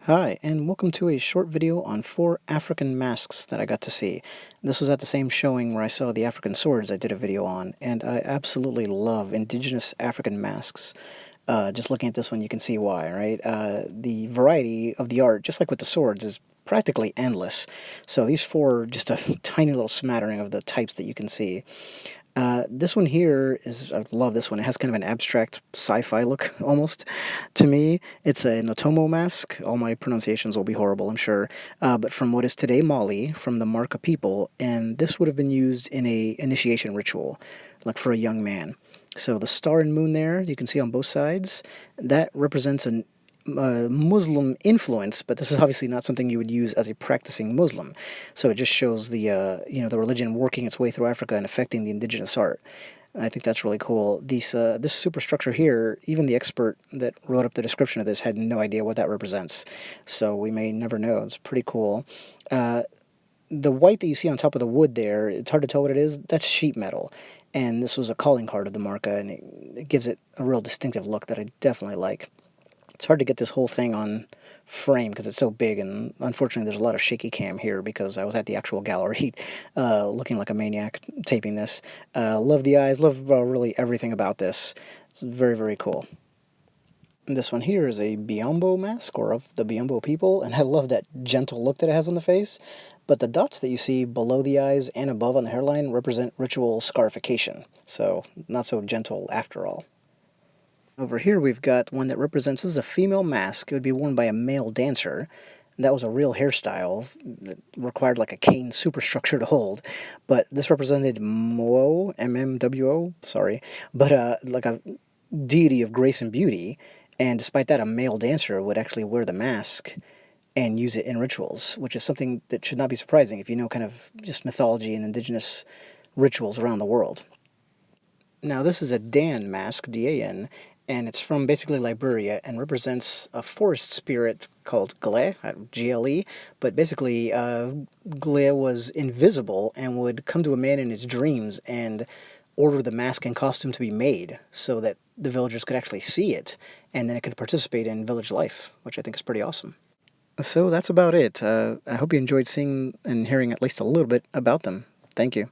Hi, and welcome to a short video on 4 African masks that I got to see. This was at the same showing where I saw the African swords I did a video on, and I absolutely love indigenous African masks. Just looking at this one, you can see why, right? The variety of the art, just like with the swords, is practically endless. So these 4 are just a tiny little smattering of the types that you can see. This one here is, I love this one. It has kind of an abstract sci-fi look almost to me. It's a Natoma Mask. All my pronunciations will be horrible, I'm sure. But from what is today Mali, from the Marca people, and this would have been used in a initiation ritual, like for a young man. So the star and moon there, you can see on both sides, that represents an Muslim influence, but this is obviously not something you would use as a practicing Muslim. So it just shows the the religion working its way through Africa and affecting the indigenous art. I think that's really cool. This superstructure here, even the expert that wrote up the description of this had no idea what that represents. So we may never know. It's pretty cool. The white that you see on top of the wood there, it's hard to tell what it is. That's sheet metal. And this was a calling card of the Marca, and it gives it a real distinctive look that I definitely like. It's hard to get this whole thing on frame because it's so big, and unfortunately there's a lot of shaky cam here because I was at the actual gallery looking like a maniac taping this. Love the eyes, love really everything about this. It's very, very cool. And this one here is a Biombo mask, or of the Biombo people, and I love that gentle look that it has on the face. But the dots that you see below the eyes and above on the hairline represent ritual scarification, so not so gentle after all. Over here we've got one that represents, this is a female mask. It would be worn by a male dancer. That was a real hairstyle that required like a cane superstructure to hold. But this represented Mo, M-M-W-O, sorry, but like a deity of grace and beauty. And despite that, a male dancer would actually wear the mask and use it in rituals, which is something that should not be surprising if you know kind of just mythology and indigenous rituals around the world. Now this is a Dan mask, D-A-N, and it's from basically Liberia and represents a forest spirit called Gle, G-L-E, but basically Gle was invisible and would come to a man in his dreams and order the mask and costume to be made so that the villagers could actually see it, and then it could participate in village life, which I think is pretty awesome. So that's about it. I hope you enjoyed seeing and hearing at least a little bit about them. Thank you.